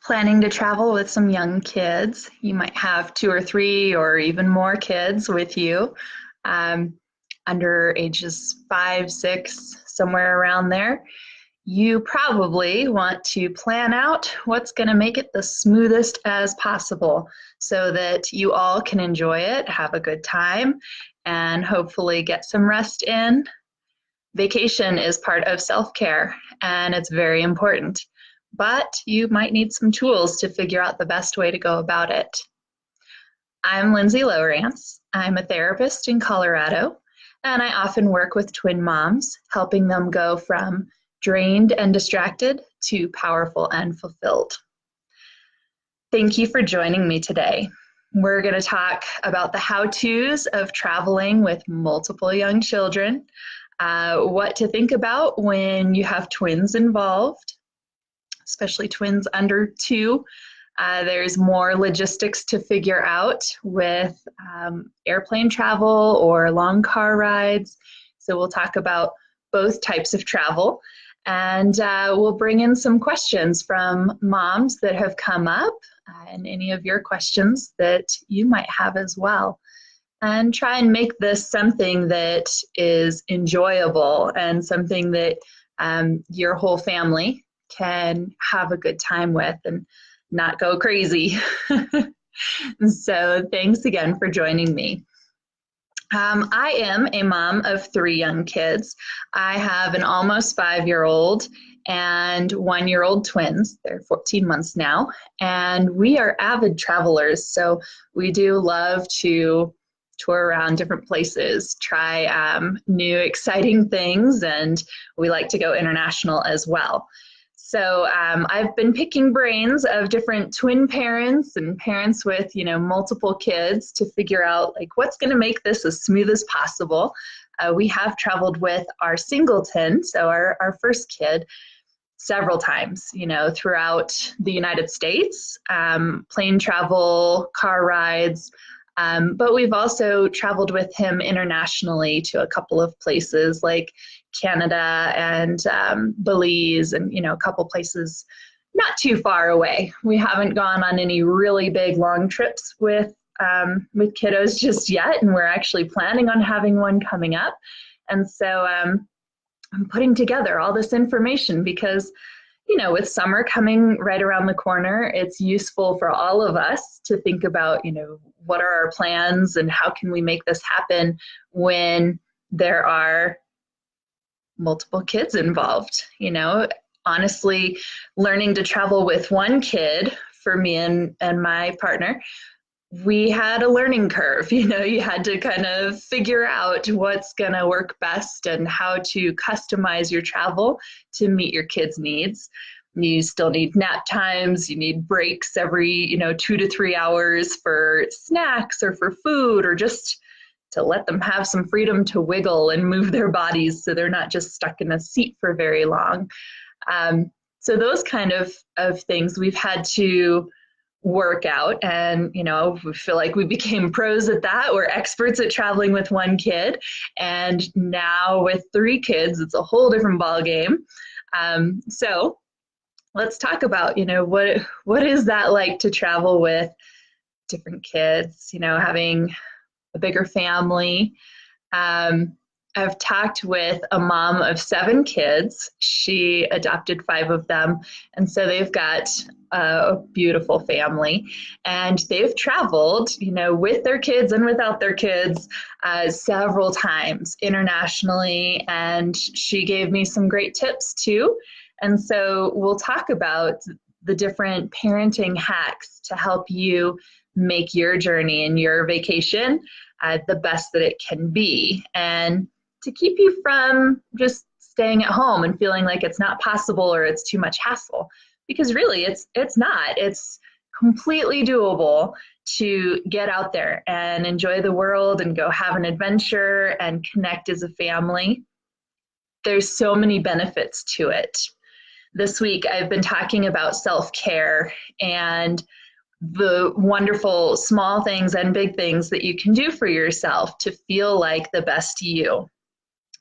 Planning to travel with some young kids. You might have two or three or even more kids with you, um, under ages 5, 6, somewhere around there. You probably want to plan out what's going to make it the smoothest as possible so that you all can enjoy it, have a good time, and hopefully get some rest in. Vacation is part of self-care and it's very important, but you might need some tools to figure out the best way to go about it. I'm Lindsay Lowrance. I'm a therapist in Colorado, and I often work with twin moms, helping them go from drained and distracted to powerful and fulfilled. Thank you for joining me today. We're going to talk about the how-tos of traveling with multiple young children, what to think about when you have twins involved, especially twins under 2. There's more logistics to figure out with airplane travel or long car rides. So we'll talk about both types of travel, and we'll bring in some questions from moms that have come up, and any of your questions that you might have as well. And try and make this something that is enjoyable and something that your whole family can have a good time with and not go crazy. So thanks again for joining me. I am a mom of 3 young kids. I have an almost 5-year-old and 1-year-old twins. They're 14 months now, and we are avid travelers. So we do love to tour around different places, try new exciting things, and we like to go international as well. So I've been picking brains of different twin parents and parents with, multiple kids to figure out like what's going to make this as smooth as possible. We have traveled with our singleton, so our first kid, several times, throughout the United States, plane travel, car rides, but we've also traveled with him internationally to a couple of places like Canada and Belize, and a couple places not too far away. We haven't gone on any really big long trips with kiddos just yet, and we're actually planning on having one coming up. And so I'm putting together all this information because with summer coming right around the corner, it's useful for all of us to think about, what are our plans and how can we make this happen when there are multiple kids involved. Honestly, learning to travel with one kid for me and my partner, we had a learning curve. You had to kind of figure out what's going to work best and how to customize your travel to meet your kids' needs. You still need nap times, you need breaks every 2 to 3 hours for snacks or for food, or just to let them have some freedom to wiggle and move their bodies so they're not just stuck in a seat for very long. So those kind of things we've had to work out, and we feel like we became pros at that. We're experts at traveling with one kid, and now with 3 kids it's a whole different ball game. So let's talk about what is that like to travel with different kids, having a bigger family. I've talked with a mom of 7 kids. She adopted 5 of them, and so they've got a beautiful family, and they've traveled, with their kids and without their kids, several times internationally, and she gave me some great tips too. And so we'll talk about the different parenting hacks to help you make your journey and your vacation the best that it can be, and to keep you from just staying at home and feeling like it's not possible or it's too much hassle. Because really, it's not. It's completely doable to get out there and enjoy the world and go have an adventure and connect as a family. There's so many benefits to it. This week, I've been talking about self-care and the wonderful small things and big things that you can do for yourself to feel like the best you.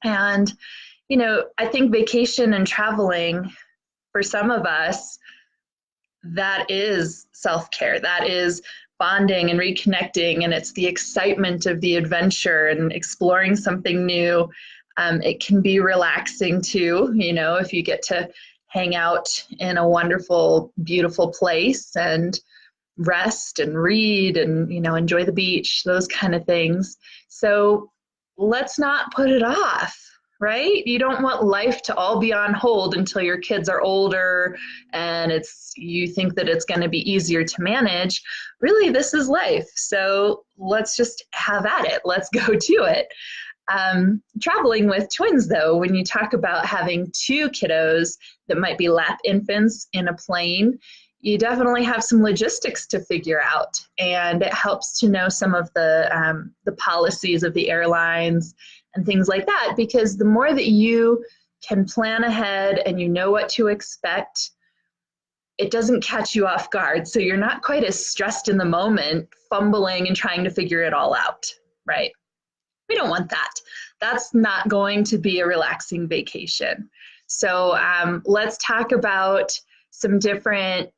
And, I think vacation and traveling, for some of us, that is self-care. That is bonding and reconnecting, and it's the excitement of the adventure and exploring something new. It can be relaxing too, you know, if you get to hang out in a wonderful, beautiful place and rest and read and, you know, enjoy the beach, those kind of things. So let's not put it off, right? You don't want life to all be on hold until your kids are older and you think that it's going to be easier to manage. Really, this is life. So let's just have at it. Let's go do it. Traveling with twins, though, when you talk about having two kiddos that might be lap infants in a plane, you definitely have some logistics to figure out, and it helps to know some of the policies of the airlines and things like that, because the more that you can plan ahead and you know what to expect, it doesn't catch you off guard. So you're not quite as stressed in the moment, fumbling and trying to figure it all out, right? We don't want that. That's not going to be a relaxing vacation. So let's talk about some different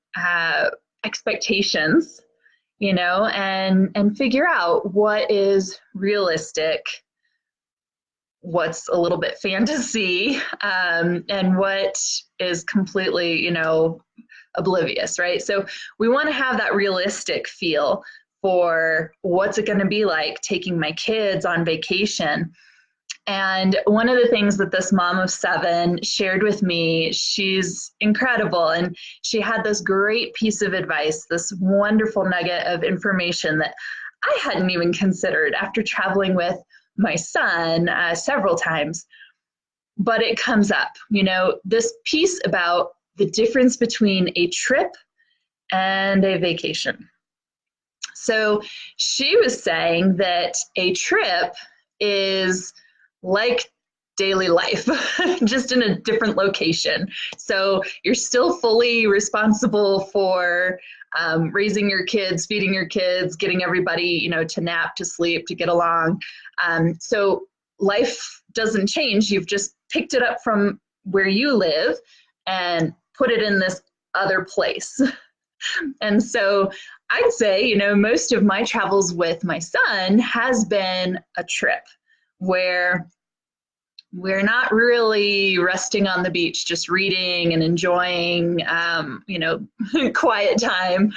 expectations, you know, and figure out what is realistic, what's a little bit fantasy, and what is completely, you know, oblivious, right? So we want to have that realistic feel for what's it going to be like taking my kids on vacation. And one of the things that this mom of 7 shared with me, she's incredible, and she had this great piece of advice, this wonderful nugget of information that I hadn't even considered after traveling with my son several times. But it comes up, you know, this piece about the difference between a trip and a vacation. So she was saying that a trip is like daily life, just in a different location. So you're still fully responsible for raising your kids, feeding your kids, getting everybody, you know, to nap, to sleep, to get along. So life doesn't change. You've just picked it up from where you live and put it in this other place. And so I'd say, you know, most of my travels with my son has been a trip where we're not really resting on the beach, just reading and enjoying, you know, quiet time.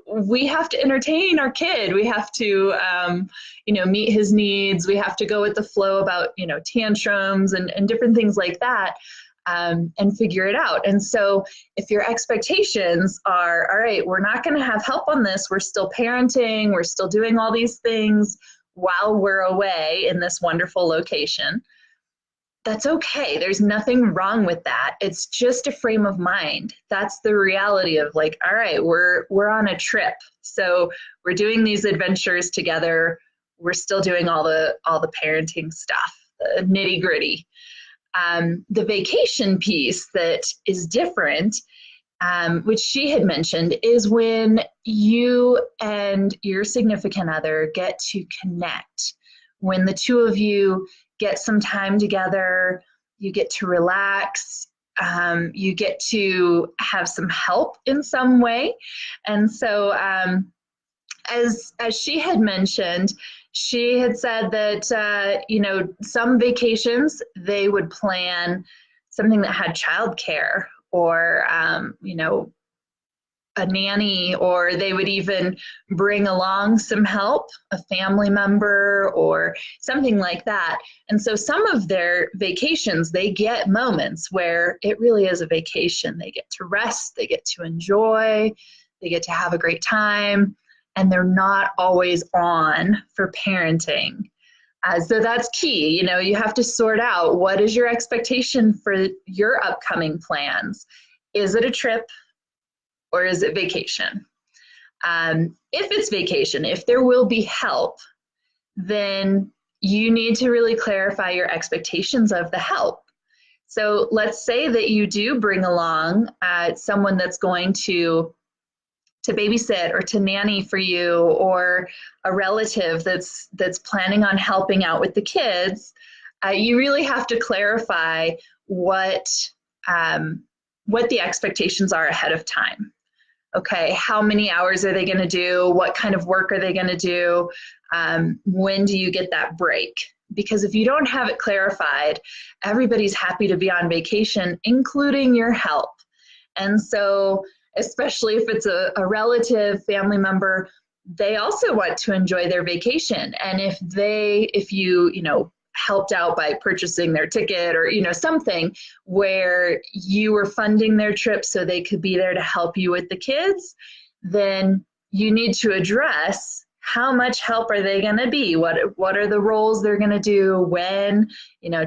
We have to entertain our kid. We have to, you know, meet his needs. We have to go with the flow about, you know, tantrums and different things like that. And figure it out. And so if your expectations are, all right, we're not going to have help on this, we're still parenting, we're still doing all these things while we're away in this wonderful location, that's okay. There's nothing wrong with that. It's just a frame of mind. That's the reality of like, all right, we're on a trip. So we're doing these adventures together. We're still doing all the parenting stuff, the nitty gritty. The vacation piece that is different, which she had mentioned, is when you and your significant other get to connect. When the two of you get some time together, you get to relax, you get to have some help in some way. And so as she had mentioned, she had said that, you know, some vacations they would plan something that had childcare or, you know, a nanny, or they would even bring along some help, a family member or something like that. And so some of their vacations, they get moments where it really is a vacation. They get to rest, they get to enjoy, they get to have a great time, and they're not always on for parenting. So that's key. You know, you have to sort out what is your expectation for your upcoming plans. Is it a trip or is it vacation? If it's vacation, if there will be help, then you need to really clarify your expectations of the help. So let's say that you do bring along someone that's going to babysit or to nanny for you, or a relative that's planning on helping out with the kids. You really have to clarify what the expectations are ahead of time. Okay, how many hours are they going to do? What kind of work are they going to do? When do you get that break? Because if you don't have it clarified, everybody's happy to be on vacation, including your help. And so, especially if it's a relative, family member, they also want to enjoy their vacation. And if you helped out by purchasing their ticket or, something where you were funding their trip so they could be there to help you with the kids, then you need to address how much help are they going to be? What are the roles they're going to do? When,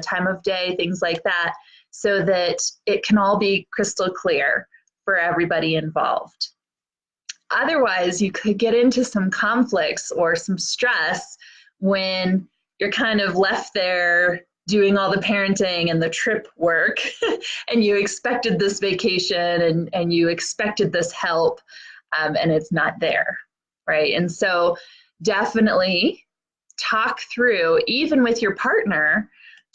time of day, things like that, so that it can all be crystal clear for everybody involved. Otherwise, you could get into some conflicts or some stress when you're kind of left there doing all the parenting and the trip work and you expected this vacation and you expected this help, and it's not there, right? And so definitely talk through, even with your partner,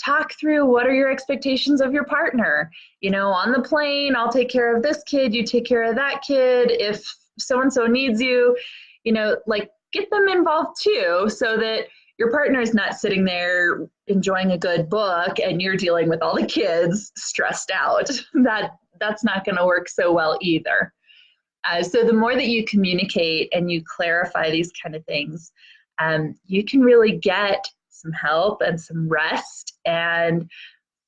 talk through what are your expectations of your partner. On the plane, I'll take care of this kid, you take care of that kid. If so-and-so needs you, get them involved too, so that your partner is not sitting there enjoying a good book and you're dealing with all the kids stressed out. That's not going to work so well either. So the more that you communicate and you clarify these kind of things, you can really get some help and some rest and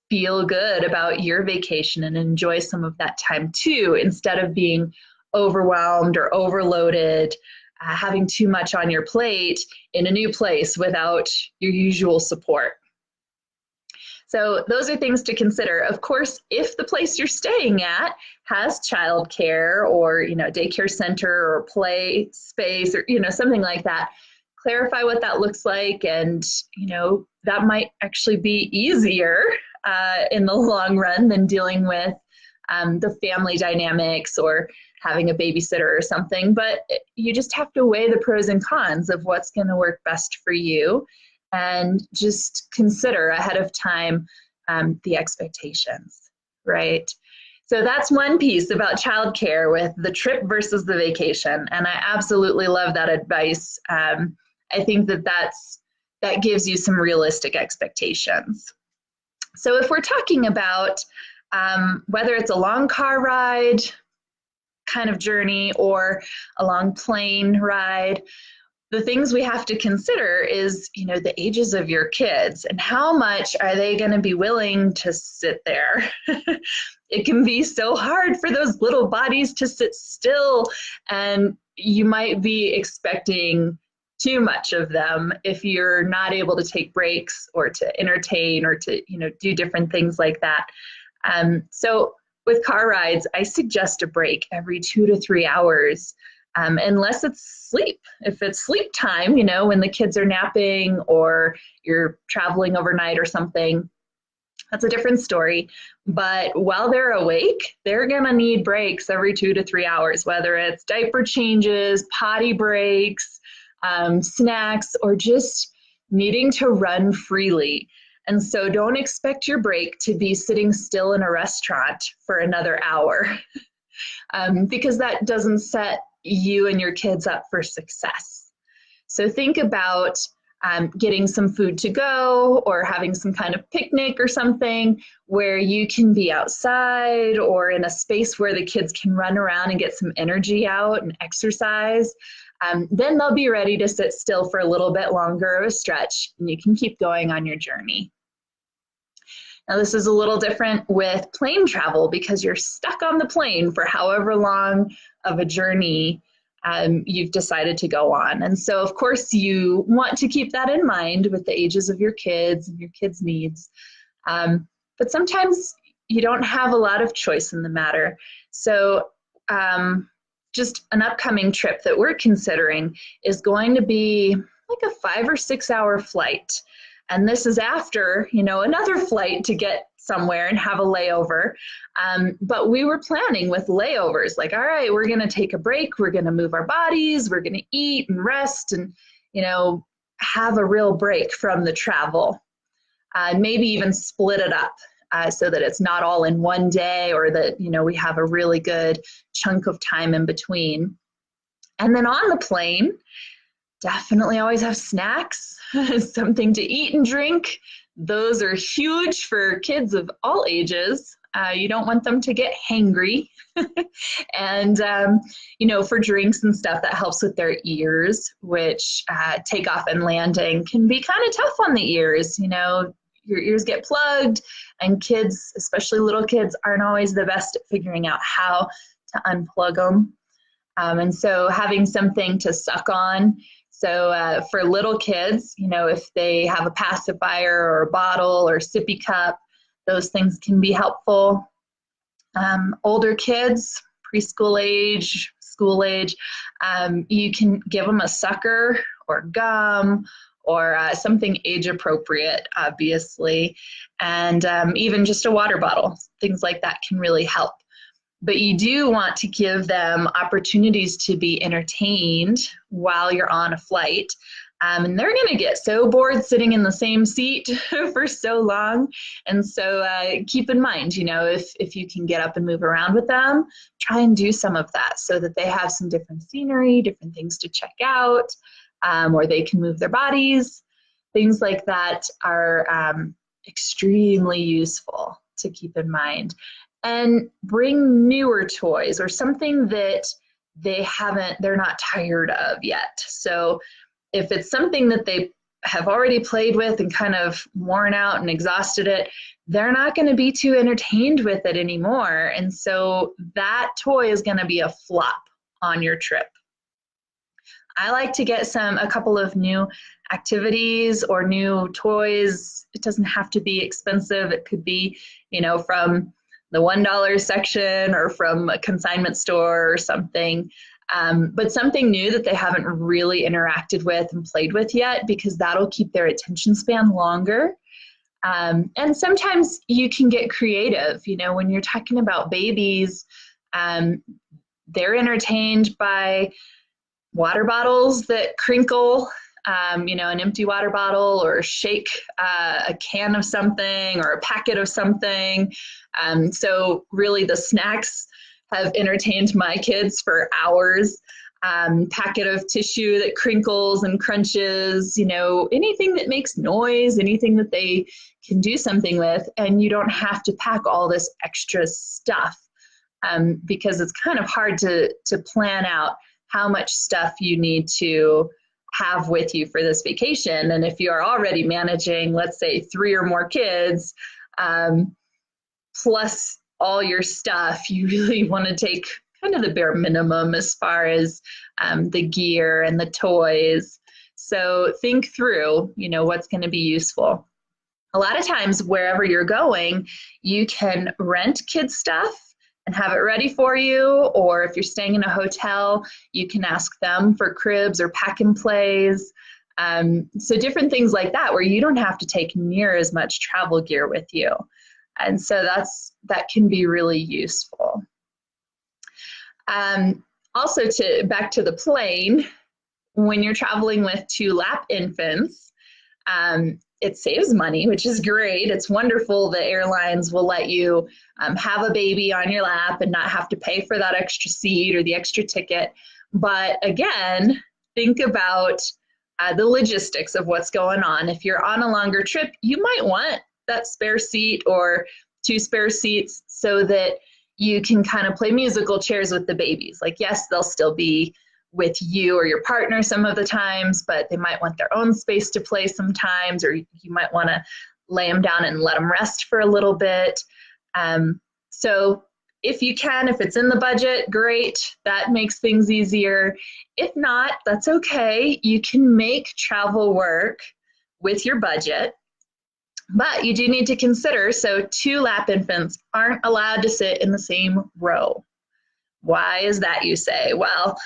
feel good about your vacation and enjoy some of that time too, instead of being overwhelmed or overloaded, having too much on your plate in a new place without your usual support. So those are things to consider. Of course, if the place you're staying at has childcare or, daycare center or play space or, something like that, clarify what that looks like. And, that might actually be easier in the long run than dealing with the family dynamics or having a babysitter or something. But you just have to weigh the pros and cons of what's going to work best for you, and just consider ahead of time the expectations, right? So that's one piece about childcare with the trip versus the vacation. And I absolutely love that advice. I think that gives you some realistic expectations. So if we're talking about whether it's a long car ride kind of journey or a long plane ride, the things we have to consider is, the ages of your kids and how much are they going to be willing to sit there. It can be so hard for those little bodies to sit still, and you might be expecting too much of them if you're not able to take breaks or to entertain or to, do different things like that. So with car rides, I suggest a break every 2 to 3 hours, unless it's sleep. If it's sleep time, when the kids are napping or you're traveling overnight or something, that's a different story. But while they're awake, they're going to need breaks every 2 to 3 hours, whether it's diaper changes, potty breaks, snacks, or just needing to run freely. And so don't expect your break to be sitting still in a restaurant for another hour, because that doesn't set you and your kids up for success. So think about getting some food to go or having some kind of picnic or something where you can be outside or in a space where the kids can run around and get some energy out and exercise. Then they'll be ready to sit still for a little bit longer of a stretch, and you can keep going on your journey. Now, this is a little different with plane travel because you're stuck on the plane for however long of a journey you've decided to go on. And so, of course, you want to keep that in mind with the ages of your kids and your kids' needs. But sometimes you don't have a lot of choice in the matter. So just an upcoming trip that we're considering is going to be like a 5 or 6 hour flight. And this is after, another flight to get somewhere and have a layover. But we were planning with layovers, like, all right, we're going to take a break. We're going to move our bodies. We're going to eat and rest and, have a real break from the travel. Maybe even split it up so that it's not all in one day, or that, we have a really good chunk of time in between. And then on the plane, definitely always have snacks, something to eat and drink. Those are huge for kids of all ages. You don't want them to get hangry. And, for drinks and stuff, that helps with their ears, which takeoff and landing can be kind of tough on the ears. Your ears get plugged, and kids, especially little kids, aren't always the best at figuring out how to unplug them. And so having something to suck on. So for little kids, if they have a pacifier or a bottle or sippy cup, those things can be helpful. Older kids, preschool age, school age, you can give them a sucker or gum or something age appropriate, obviously, and even just a water bottle. Things like that can really help. But you do want to give them opportunities to be entertained while you're on a flight. And they're going to get so bored sitting in the same seat for so long. And so keep in mind, if you can get up and move around with them, try and do some of that so that they have some different scenery, different things to check out, or they can move their bodies. Things like that are extremely useful to keep in mind. And bring newer toys or something that they're not tired of yet. So if it's something that they have already played with and kind of worn out and exhausted it, they're not going to be too entertained with it anymore. And so that toy is going to be a flop on your trip. I like to get a couple of new activities or new toys. It doesn't have to be expensive. It could be, from the $1 section or from a consignment store or something, but something new that they haven't really interacted with and played with yet, because that'll keep their attention span longer. And sometimes you can get creative. When you're talking about babies, they're entertained by water bottles that crinkle, an empty water bottle, or shake a can of something or a packet of something. So really the snacks have entertained my kids for hours. Packet of tissue that crinkles and crunches, anything that makes noise, anything that they can do something with, and you don't have to pack all this extra stuff, because it's kind of hard to plan out how much stuff you need to have with you for this vacation. And if you are already managing, let's say 3 or more kids, plus all your stuff, you really want to take kind of the bare minimum as far as the gear and the toys. So think through, what's going to be useful. A lot of times, wherever you're going, you can rent kids stuff and have it ready for you. Or if you're staying in a hotel, you can ask them for cribs or pack and plays. So different things like that, where you don't have to take near as much travel gear with you. And so that can be really useful. Also, back to the plane, when you're traveling with 2 lap infants, it saves money, which is great. It's wonderful that airlines will let you have a baby on your lap and not have to pay for that extra seat or the extra ticket. But again, think about the logistics of what's going on. If you're on a longer trip, you might want that spare seat or 2 spare seats so that you can kind of play musical chairs with the babies. Like, yes, they'll still be with you or your partner some of the times, but they might want their own space to play sometimes, or you might want to lay them down and let them rest for a little bit. So if you can, if it's in the budget, great, that makes things easier. If not, that's okay. You can make travel work with your budget. But you do need to consider, so 2 lap infants aren't allowed to sit in the same row. Why is that, you say? Well,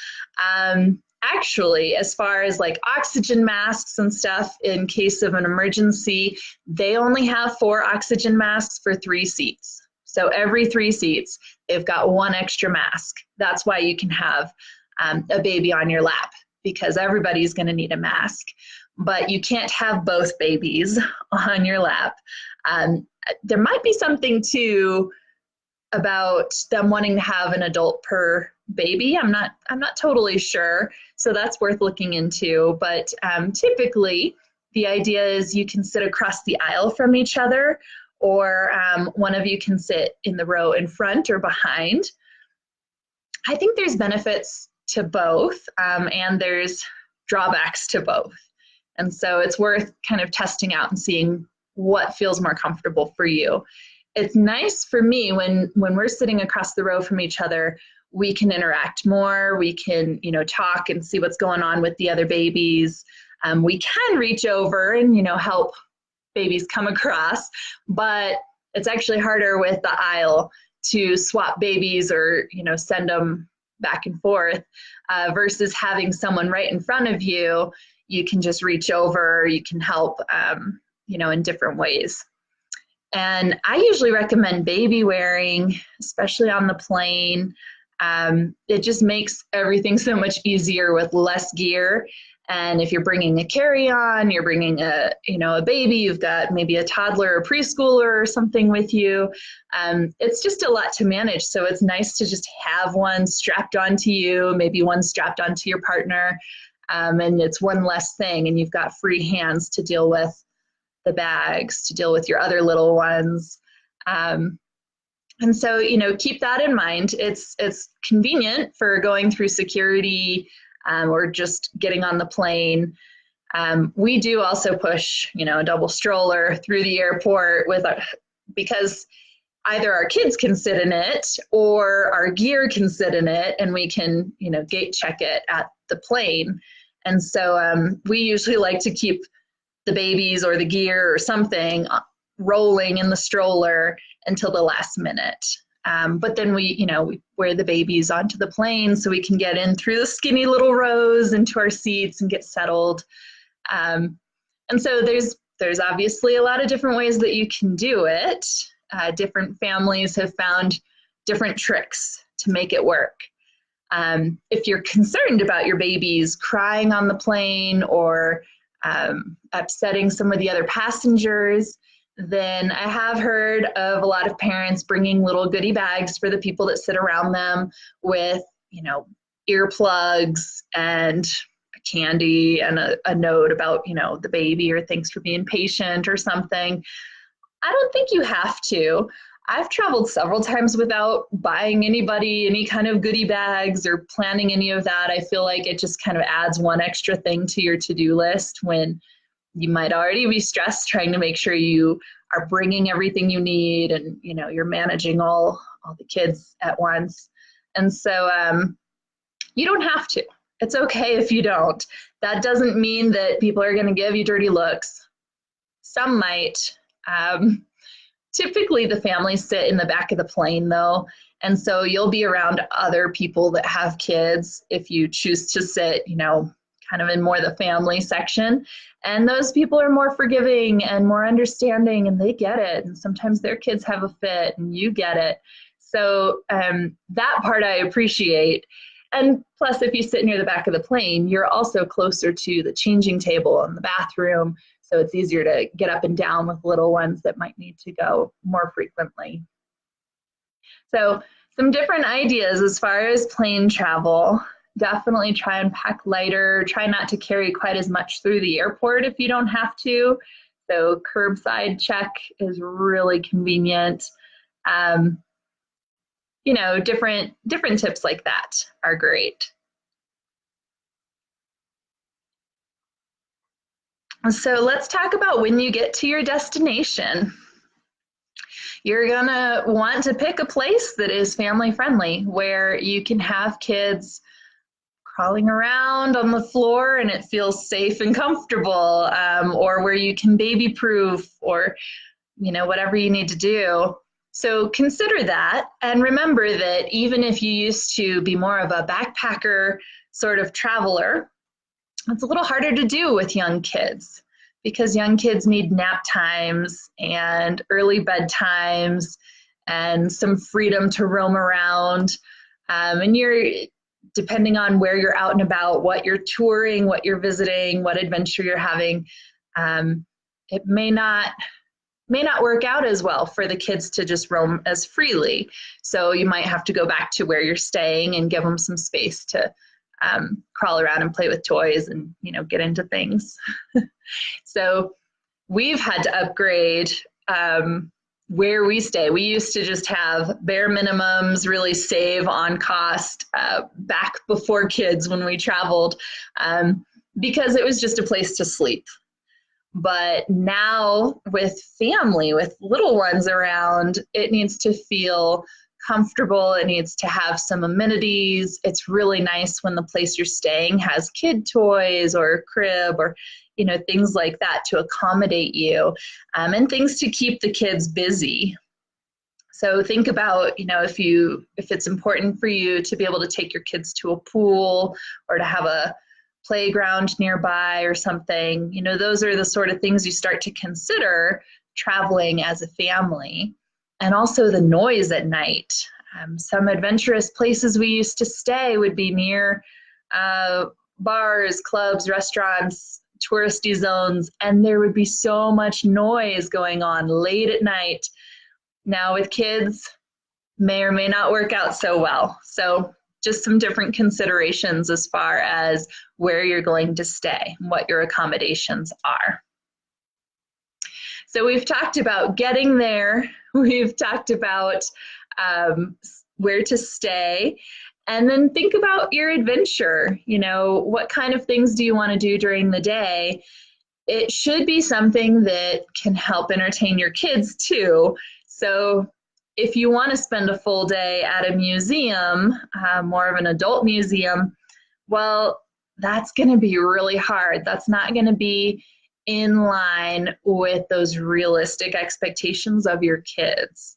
actually, as far as like oxygen masks and stuff, in case of an emergency, they only have 4 oxygen masks for 3 seats. So every 3 seats, they've got 1 extra mask. That's why you can have a baby on your lap, because everybody's going to need a mask. But you can't have both babies on your lap. There might be something too about them wanting to have an adult per baby. I'm not totally sure, so that's worth looking into. But typically, the idea is you can sit across the aisle from each other, or one of you can sit in the row in front or behind. I think there's benefits to both, and there's drawbacks to both. And so it's worth kind of testing out and seeing what feels more comfortable for you. It's nice for me when we're sitting across the row from each other, we can interact more, we can, talk and see what's going on with the other babies. We can reach over and, help babies come across, but it's actually harder with the aisle to swap babies or, send them back and forth versus having someone right in front of you. You can just reach over, you can help, in different ways. And I usually recommend baby wearing, especially on the plane. It just makes everything so much easier with less gear. And if you're bringing a carry-on, you're bringing a baby, you've got maybe a toddler or preschooler or something with you. It's just a lot to manage. So it's nice to just have one strapped onto you, maybe one strapped onto your partner. And it's one less thing, and you've got free hands to deal with the bags, to deal with your other little ones. And so, keep that in mind. It's convenient for going through security or just getting on the plane. We do also push, a double stroller through the airport because either our kids can sit in it or our gear can sit in it, and we can, gate check it at the plane. And so we usually like to keep the babies or the gear or something rolling in the stroller until the last minute. But then we wear the babies onto the plane so we can get in through the skinny little rows into our seats and get settled. And so there's obviously a lot of different ways that you can do it. Different families have found different tricks to make it work. If you're concerned about your babies crying on the plane or upsetting some of the other passengers, then I have heard of a lot of parents bringing little goodie bags for the people that sit around them with, earplugs and candy and a note about, the baby or thanks for being patient or something. I don't think you have to. I've traveled several times without buying anybody any kind of goodie bags or planning any of that. I feel like it just kind of adds one extra thing to your to-do list when you might already be stressed trying to make sure you are bringing everything you need and, you're managing all the kids at once. And so you don't have to. It's okay if you don't. That doesn't mean that people are going to give you dirty looks. Some might. Typically, the families sit in the back of the plane, though, and so you'll be around other people that have kids if you choose to sit, kind of in more the family section. And those people are more forgiving and more understanding, and they get it. And sometimes their kids have a fit, and you get it. So that part I appreciate. And plus, if you sit near the back of the plane, you're also closer to the changing table and the bathroom. So it's easier to get up and down with little ones that might need to go more frequently. So some different ideas as far as plane travel. Definitely try and pack lighter. Try not to carry quite as much through the airport if you don't have to. So curbside check is really convenient. Different tips like that are great. So let's talk about when you get to your destination. You're gonna want to pick a place that is family friendly, where you can have kids crawling around on the floor and it feels safe and comfortable, or where you can baby proof or, whatever you need to do. So consider that, and remember that even if you used to be more of a backpacker sort of traveler, it's a little harder to do with young kids because young kids need nap times and early bedtimes and some freedom to roam around. And depending on where you're out and about, what you're touring, what you're visiting, what adventure you're having, it may not may not work out as well for the kids to just roam as freely. So you might have to go back to where you're staying and give them some space to crawl around and play with toys and, get into things. So we've had to upgrade where we stay. We used to just have bare minimums, really save on cost back before kids when we traveled, because it was just a place to sleep. But now with family, with little ones around, it needs to feel comfortable. It needs to have some amenities. It's really nice when the place you're staying has kid toys or a crib or things like that to accommodate you, and things to keep the kids busy. So think about, if it's important for you to be able to take your kids to a pool or to have a playground nearby or something, those are the sort of things you start to consider traveling as a family. And also the noise at night. Some adventurous places we used to stay would be near bars, clubs, restaurants, touristy zones, and there would be so much noise going on late at night. Now with kids, may or may not work out so well. So just some different considerations as far as where you're going to stay, what your accommodations are. So we've talked about getting there, we've talked about where to stay, and then think about your adventure. What kind of things do you want to do during the day? It should be something that can help entertain your kids too. So if you want to spend a full day at a museum, more of an adult museum, well, that's going to be really hard. That's not going to be in line with those realistic expectations of your kids.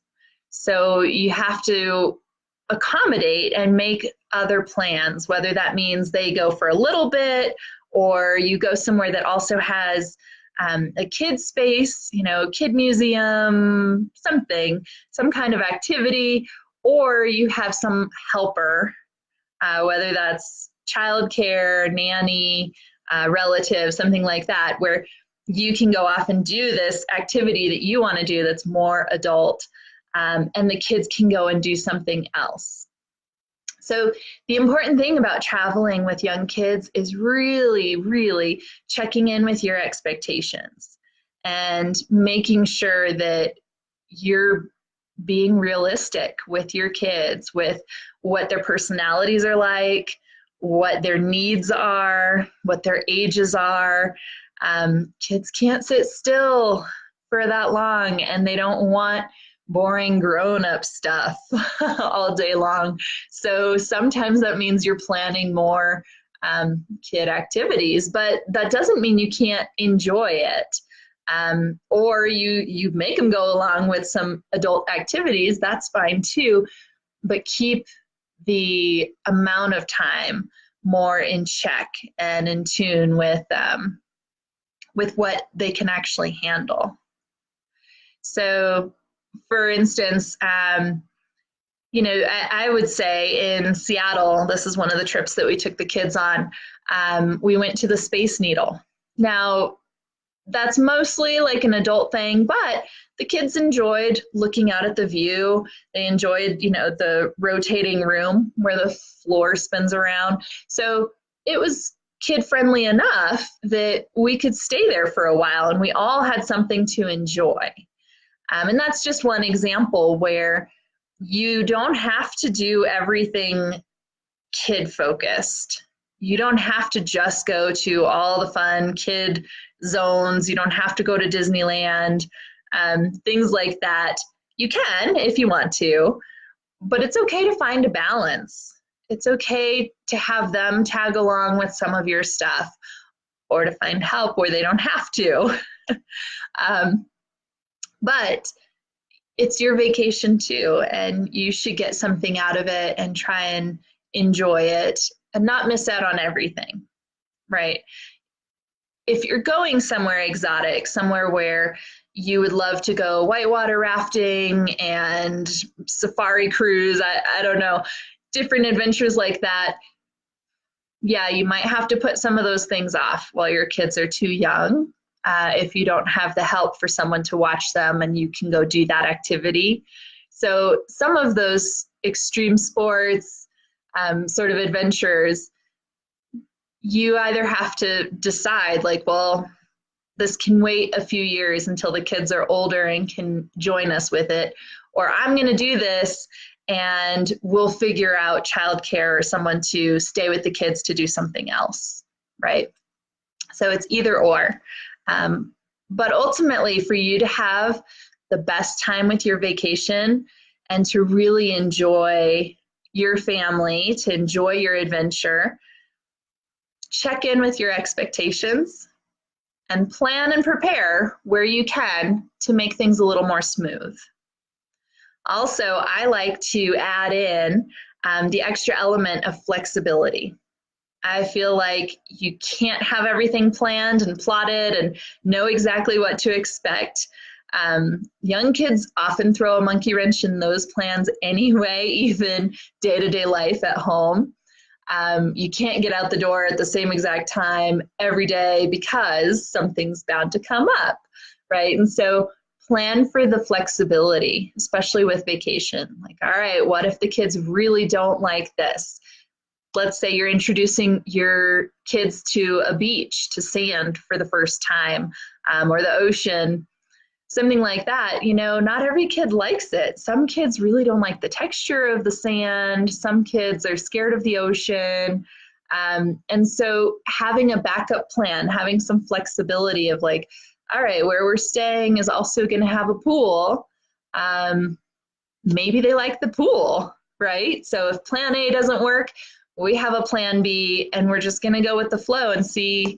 So you have to accommodate and make other plans, whether that means they go for a little bit or you go somewhere that also has a kid space, kid museum, some kind of activity, or you have some helper, whether that's childcare, nanny, relative, something like that, where you can go off and do this activity that you want to do that's more adult, and the kids can go and do something else. So the important thing about traveling with young kids is really, really checking in with your expectations and making sure that you're being realistic with your kids, with what their personalities are like, what their needs are, what their ages are. Kids can't sit still for that long, and they don't want boring grown-up stuff all day long. So sometimes that means you're planning more kid activities, but that doesn't mean you can't enjoy it. Or you make them go along with some adult activities, that's fine too, but keep the amount of time more in check and in tune with what they can actually handle. So for instance, I would say in Seattle, this is one of the trips that we took the kids on, we went to the Space Needle. Now, that's mostly like an adult thing, but the kids enjoyed looking out at the view. They enjoyed, the rotating room where the floor spins around. So it was kid-friendly enough that we could stay there for a while and we all had something to enjoy. And that's just one example where you don't have to do everything kid-focused. You don't have to just go to all the fun kid zones. You don't have to go to Disneyland, things like that. You can if you want to, but it's okay to find a balance. It's okay to have them tag along with some of your stuff or to find help where they don't have to. But it's your vacation too, and you should get something out of it and try and enjoy it and not miss out on everything, right? If you're going somewhere exotic, somewhere where you would love to go whitewater rafting and safari cruise, I don't know, different adventures like that, yeah, you might have to put some of those things off while your kids are too young. if you don't have the help for someone to watch them and you can go do that activity. So some of those extreme sports, sort of adventures, you either have to decide like, well, this can wait a few years until the kids are older and can join us with it, or I'm going to do this and we'll figure out childcare or someone to stay with the kids to do something else, right? So it's either or. But ultimately, for you to have the best time with your vacation and to really enjoy your family, to enjoy your adventure, check in with your expectations and plan and prepare where you can to make things a little more smooth. Also, I like to add in the extra element of flexibility. I feel like you can't have everything planned and plotted and know exactly what to expect. Young kids often throw a monkey wrench in those plans anyway, even day-to-day life at home. You can't get out the door at the same exact time every day because something's bound to come up, right? And so plan for the flexibility, especially with vacation. Like, all right, what if the kids really don't like this? Let's say you're introducing your kids to a beach, to sand for the first time, or the ocean, something like that. You know, not every kid likes it. Some kids really don't like the texture of the sand. Some kids are scared of the ocean. And so having a backup plan, having some flexibility of like, all right, where we're staying is also going to have a pool. Maybe they like the pool, right? So if plan A doesn't work, we have a plan B, and we're just going to go with the flow and see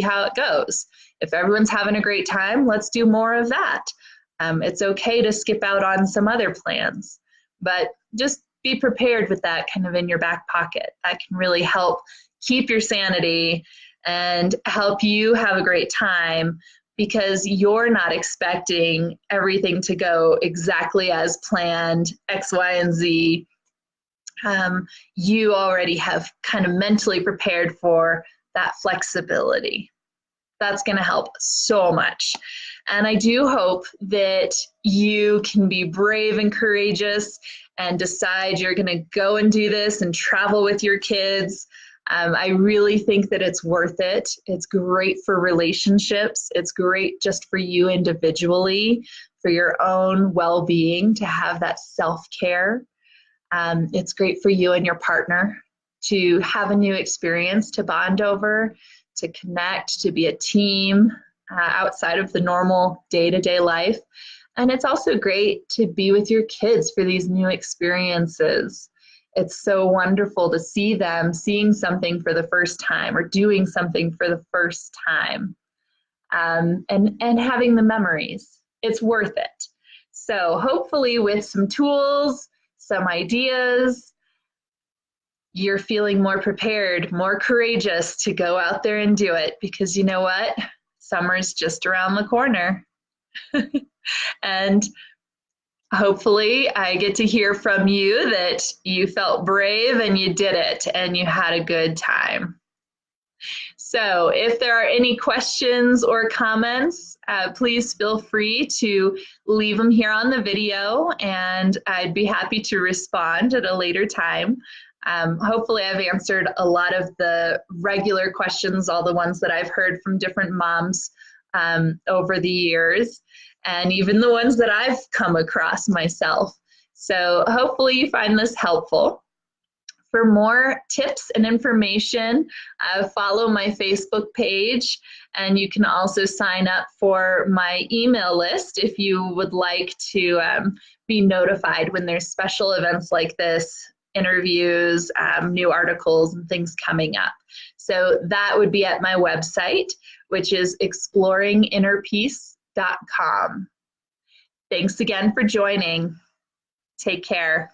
how it goes. If everyone's having a great time, let's do more of that. It's okay to skip out on some other plans, but just be prepared with that kind of in your back pocket. That can really help keep your sanity and help you have a great time, because you're not expecting everything to go exactly as planned, X, Y, and Z. You already have kind of mentally prepared for that flexibility. That's going to help so much. And I do hope that you can be brave and courageous and decide you're going to go and do this and travel with your kids. I really think that it's worth it. It's great for relationships. It's great just for you individually, for your own well-being, to have that self-care. It's great for you and your partner to have a new experience to bond over, to connect, to be a team outside of the normal day-to-day life. And it's also great to be with your kids for these new experiences. It's so wonderful to see them seeing something for the first time or doing something for the first time, and having the memories. It's worth it. So hopefully with some tools, some ideas, you're feeling more prepared, more courageous to go out there and do it, because you know what? Summer's just around the corner. And hopefully I get to hear from you that you felt brave and you did it and you had a good time. So if there are any questions or comments, please feel free to leave them here on the video, and I'd be happy to respond at a later time. Hopefully I've answered a lot of the regular questions, all the ones that I've heard from different moms over the years, and even the ones that I've come across myself. So hopefully you find this helpful. For more tips and information, follow my Facebook page, and you can also sign up for my email list if you would like to be notified when there's special events like this, interviews, new articles, and things coming up. So that would be at my website, which is exploringinnerpeace.com. Thanks again for joining. Take care.